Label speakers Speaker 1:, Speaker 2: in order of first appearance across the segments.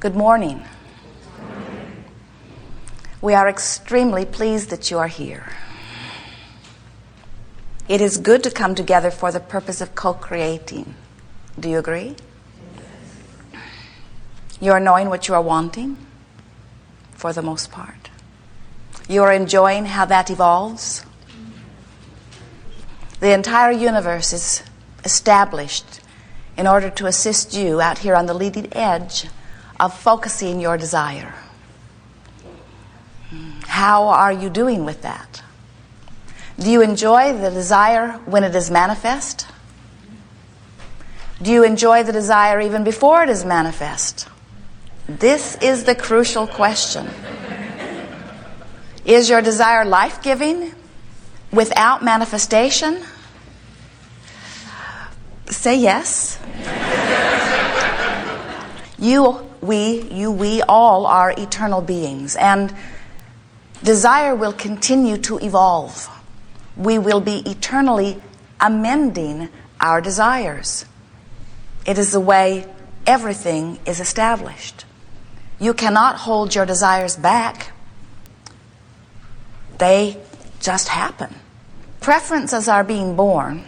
Speaker 1: Good morning. We are extremely pleased that you are here. It is good to come together for the purpose of co-creating. Do you agree? You are knowing what you are wanting, for the most part. You are enjoying how that evolves. The entire universe is established in order to assist you out here on the leading edge of focusing your desire. How are you doing with that? Do you enjoy the desire when it is manifest? Do you enjoy the desire even before it is manifest? This is the crucial question. Is your desire life-giving without manifestation? Say yes. We all are eternal beings, and desire will continue to evolve. We will be eternally amending our desires. It is the way everything is established. You cannot hold your desires back. They just happen. Preferences are being born.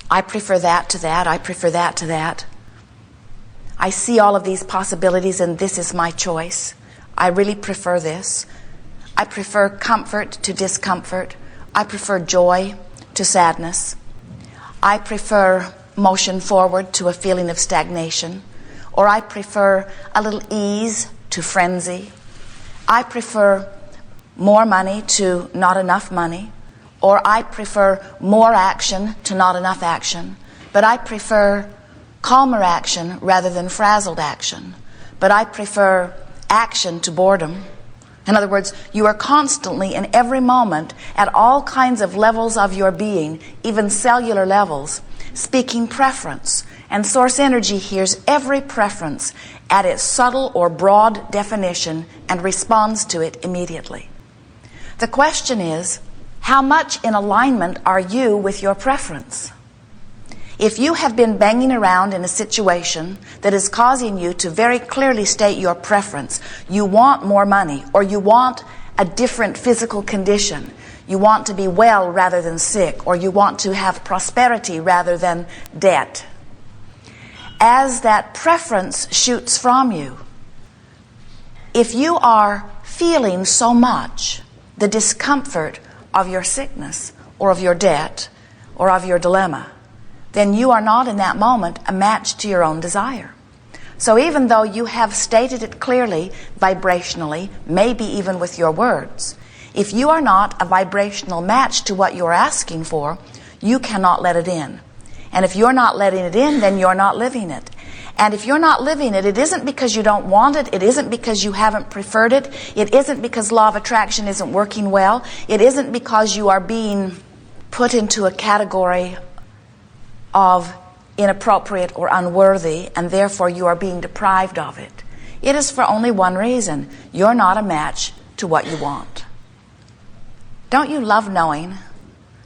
Speaker 1: I prefer that to that. I prefer that to that. I see all of these possibilities and this is my choice. I really prefer this. I prefer comfort to discomfort. I prefer joy to sadness. I prefer motion forward to a feeling of stagnation. Or I prefer a little ease to frenzy. I prefer more money to not enough money. Or I prefer more action to not enough action. But I prefer calmer action rather than frazzled action. But I prefer action to boredom. In other words, you are constantly in every moment at all kinds of levels of your being, even cellular levels, speaking preference. And source energy hears every preference at its subtle or broad definition and responds to it immediately. The question is, how much in alignment are you with your preference? If you have been banging around in a situation that is causing you to very clearly state your preference, you want more money, or you want a different physical condition, you want to be well rather than sick, or you want to have prosperity rather than debt. As that preference shoots from you, if you are feeling so much the discomfort of your sickness, or of your debt, or of your dilemma, then you are not in that moment a match to your own desire. So even though you have stated it clearly, vibrationally, maybe even with your words, if you are not a vibrational match to what you're asking for, you cannot let it in. And if you're not letting it in, then you're not living it. And if you're not living it, it isn't because you don't want it. It isn't because you haven't preferred it. It isn't because law of attraction isn't working well. It isn't because you are being put into a category of inappropriate or unworthy, and therefore you are being deprived of it. It is for only one reason. You're not a match to what you want. Don't you love knowing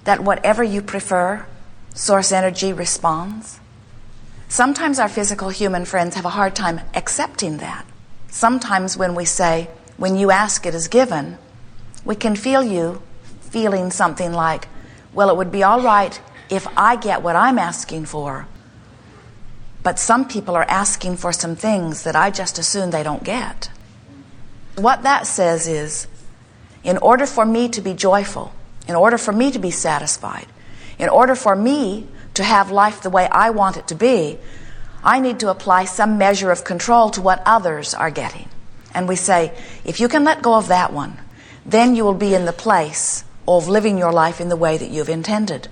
Speaker 1: that whatever you prefer, source energy responds? Sometimes our physical human friends have a hard time accepting that. Sometimes when we say, when you ask it is given, we can feel you feeling something like, well, it would be all right if I get what I'm asking for, but some people are asking for some things that I just assume they don't get. What that says is, in order for me to be joyful, in order for me to be satisfied, in order for me to have life the way I want it to be, I need to apply some measure of control to what others are getting. And we say, if you can let go of that one, then you will be in the place of living your life in the way that you've intended.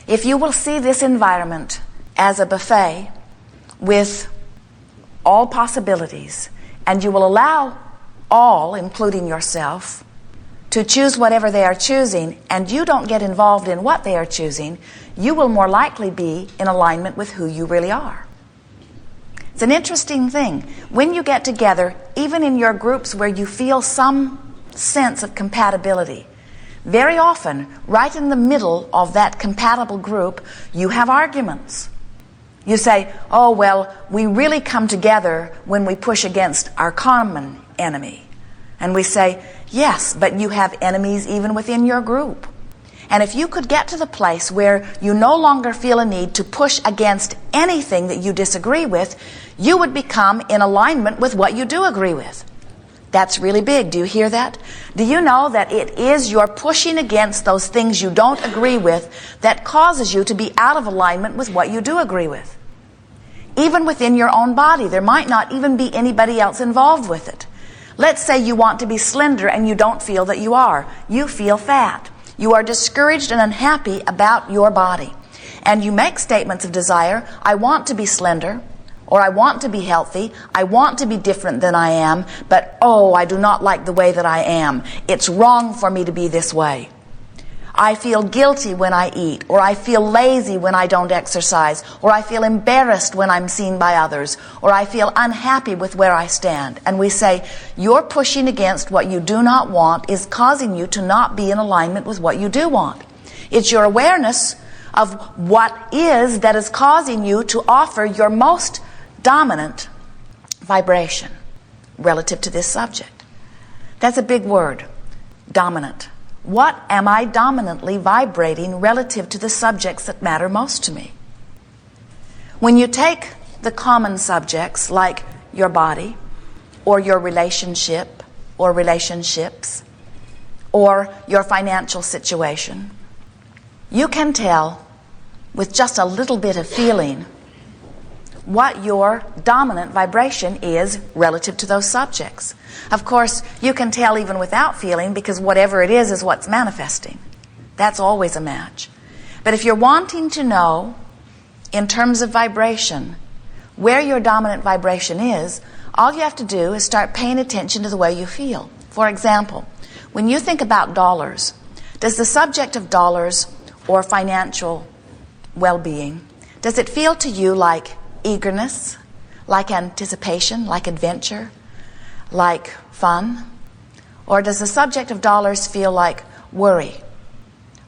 Speaker 1: If you will see this environment as a buffet with all possibilities, and you will allow all, including yourself, to choose whatever they are choosing, and you don't get involved in what they are choosing, you will more likely be in alignment with who you really are. It's an interesting thing. When you get together, even in your groups where you feel some sense of compatibility, very often, right in the middle of that compatible group, you have arguments. You say, oh, well, we really come together when we push against our common enemy. And we say, yes, but you have enemies even within your group. And if you could get to the place where you no longer feel a need to push against anything that you disagree with, you would become in alignment with what you do agree with. That's really big. Do you hear that? Do you know that it is your pushing against those things you don't agree with that causes you to be out of alignment with what you do agree with? Even within your own body, there might not even be anybody else involved with it. Let's say you want to be slender and you don't feel that you are. You feel fat. You are discouraged and unhappy about your body. And you make statements of desire. I want to be slender, or I want to be healthy. I want to be different than I am, but oh, I do not like the way that I am. It's wrong for me to be this way. I feel guilty when I eat, or I feel lazy when I don't exercise, or I feel embarrassed when I'm seen by others, or I feel unhappy with where I stand. And we say, your pushing against what you do not want is causing you to not be in alignment with what you do want. It's your awareness of what is that is causing you to offer your most dominant vibration relative to this subject. That's a big word, dominant. What am I dominantly vibrating relative to the subjects that matter most to me? When you take the common subjects like your body, or your relationship, or relationships, or your financial situation, you can tell with just a little bit of feeling what your dominant vibration is relative to those subjects. Of course, you can tell even without feeling, because whatever it is what's manifesting. That's always a match. But if you're wanting to know, in terms of vibration, where your dominant vibration is, all you have to do is start paying attention to the way you feel. For example, when you think about dollars, does the subject of dollars or financial well-being, does it feel to you like eagerness, like anticipation, like adventure, like fun? Or does the subject of dollars feel like worry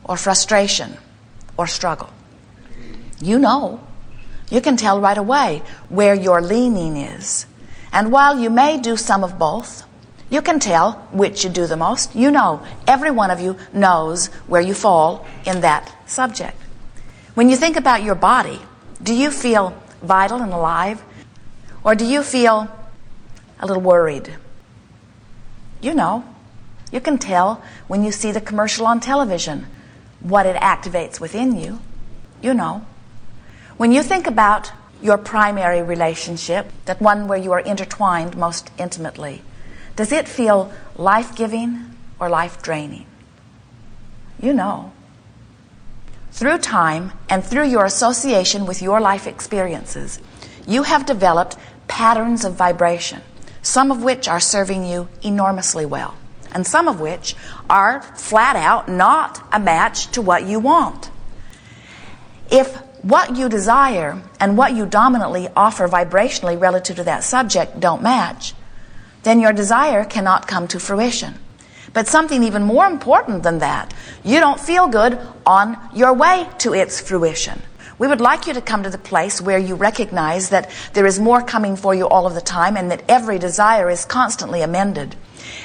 Speaker 1: or frustration or struggle? You know. You can tell right away where your leaning is. And while you may do some of both, you can tell which you do the most. You know, every one of you knows where you fall in that subject. When you think about your body, do you feel vital and alive? Or do you feel a little worried? You know. You can tell when you see the commercial on television what it activates within you. You know. When you think about your primary relationship, that one where you are intertwined most intimately, does it feel life-giving or life-draining? You know. Through time and through your association with your life experiences, you have developed patterns of vibration, some of which are serving you enormously well, and some of which are flat out not a match to what you want. If what you desire and what you dominantly offer vibrationally relative to that subject don't match, then your desire cannot come to fruition. But something even more important than that, you don't feel good on your way to its fruition. We would like you to come to the place where you recognize that there is more coming for you all of the time and that every desire is constantly amended.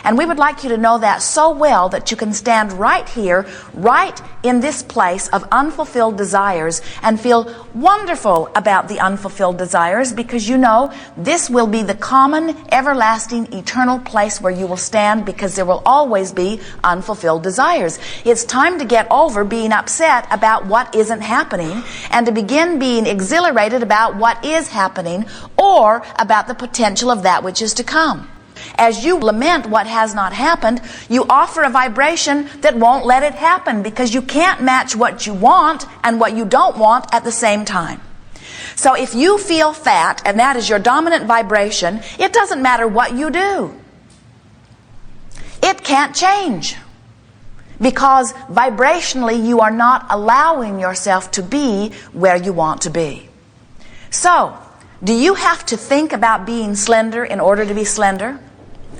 Speaker 1: And we would like you to know that so well that you can stand right here, right in this place of unfulfilled desires and feel wonderful about the unfulfilled desires, because you know this will be the common, everlasting, eternal place where you will stand, because there will always be unfulfilled desires. It's time to get over being upset about what isn't happening and to begin being exhilarated about what is happening, or about the potential of that which is to come. As you lament what has not happened, you offer a vibration that won't let it happen, because you can't match what you want and what you don't want at the same time. So if you feel fat and that is your dominant vibration, it doesn't matter what you do. It can't change, because vibrationally you are not allowing yourself to be where you want to be. So, do you have to think about being slender in order to be slender?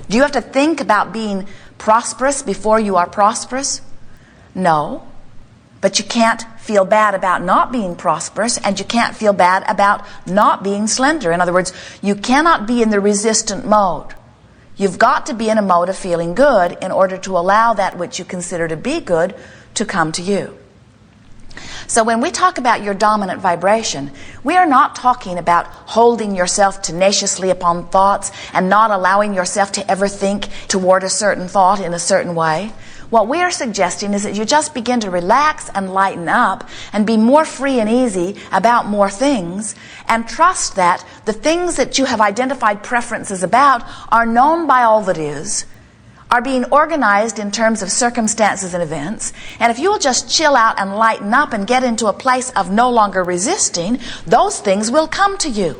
Speaker 1: Do you have to think about being prosperous before you are prosperous? No. But you can't feel bad about not being prosperous, and you can't feel bad about not being slender. In other words, you cannot be in the resistant mode. You've got to be in a mode of feeling good in order to allow that which you consider to be good to come to you. So when we talk about your dominant vibration, we are not talking about holding yourself tenaciously upon thoughts and not allowing yourself to ever think toward a certain thought in a certain way. What we are suggesting is that you just begin to relax and lighten up and be more free and easy about more things, and trust that the things that you have identified preferences about are known by all that is, are being organized in terms of circumstances and events, and if you will just chill out and lighten up and get into a place of no longer resisting, those things will come to you.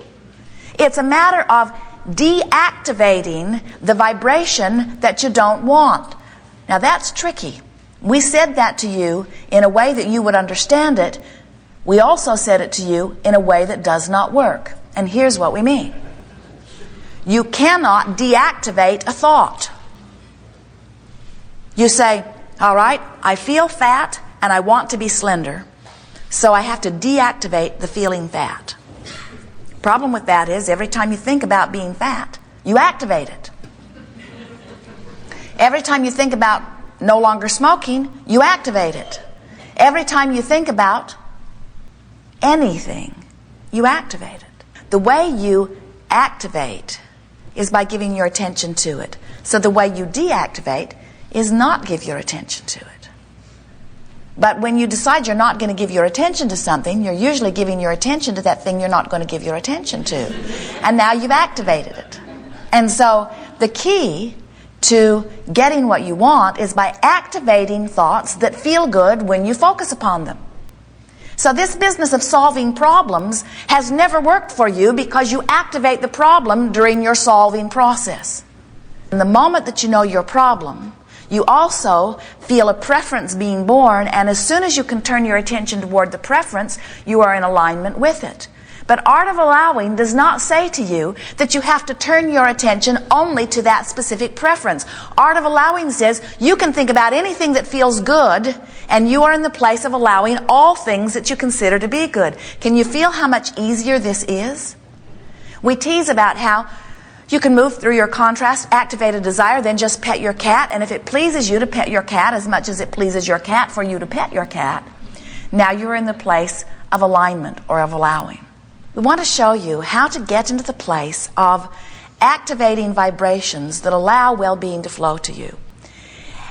Speaker 1: It's a matter of deactivating the vibration that you don't want. Now that's tricky. We said that to you in a way that you would understand it. We also said it to you in a way that does not work. And here's what we mean. You cannot deactivate a thought. You say, all right, I feel fat and I want to be slender, so I have to deactivate the feeling fat. Problem with that is every time you think about being fat, you activate it. Every time you think about no longer smoking, you activate it. Every time you think about anything, you activate it. The way you activate is by giving your attention to it. So the way you deactivate is not give your attention to it. But when you decide you're not going to give your attention to something, you're usually giving your attention to that thing you're not going to give your attention to. And now you've activated it. And so the key to getting what you want is by activating thoughts that feel good when you focus upon them. So this business of solving problems has never worked for you because you activate the problem during your solving process. In the moment that you know your problem, you also feel a preference being born, and as soon as you can turn your attention toward the preference, you are in alignment with it. But Art of Allowing does not say to you that you have to turn your attention only to that specific preference. Art of Allowing says you can think about anything that feels good, and you are in the place of allowing all things that you consider to be good. Can you feel how much easier this is? We tease about how you can move through your contrast, activate a desire, then just pet your cat, and if it pleases you to pet your cat as much as it pleases your cat for you to pet your cat, now you're in the place of alignment or of allowing. We want to show you how to get into the place of activating vibrations that allow well-being to flow to you.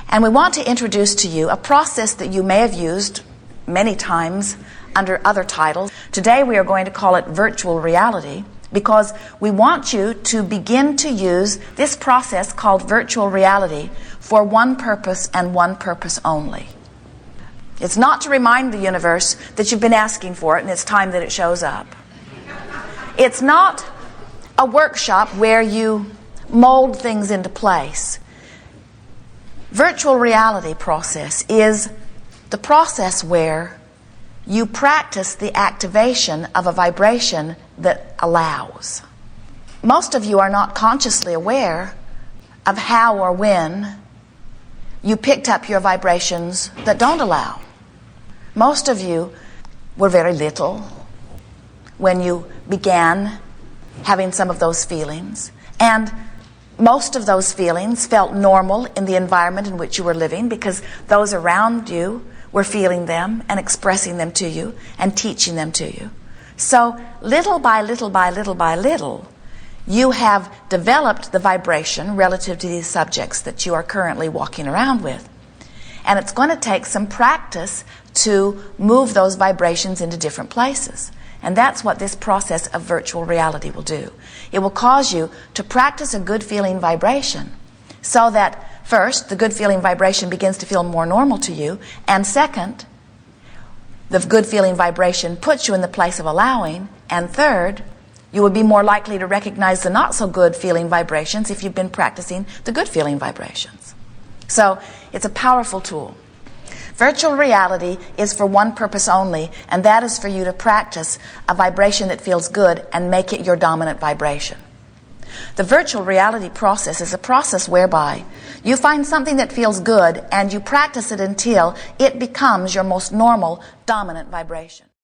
Speaker 1: And we want to introduce to you a process that you may have used many times under other titles. Today we are going to call it virtual reality, because we want you to begin to use this process called virtual reality for one purpose and one purpose only. It's not to remind the universe that you've been asking for it and it's time that it shows up. It's not a workshop where you mold things into place. Virtual reality process is the process where you practice the activation of a vibration that allows. Most of you are not consciously aware of how or when you picked up your vibrations that don't allow. Most of you were very little when you began having some of those feelings, and most of those feelings felt normal in the environment in which you were living because those around you were feeling them and expressing them to you and teaching them to you. So little by little by little by little, you have developed the vibration relative to these subjects that you are currently walking around with. And it's going to take some practice to move those vibrations into different places. And that's what this process of virtual reality will do. It will cause you to practice a good feeling vibration so that first, the good feeling vibration begins to feel more normal to you, and second, the good feeling vibration puts you in the place of allowing, and third, you will be more likely to recognize the not so good feeling vibrations if you've been practicing the good feeling vibrations. So it's a powerful tool. Virtual reality is for one purpose only, and that is for you to practice a vibration that feels good and make it your dominant vibration. The virtual reality process is a process whereby you find something that feels good and you practice it until it becomes your most normal, dominant vibration.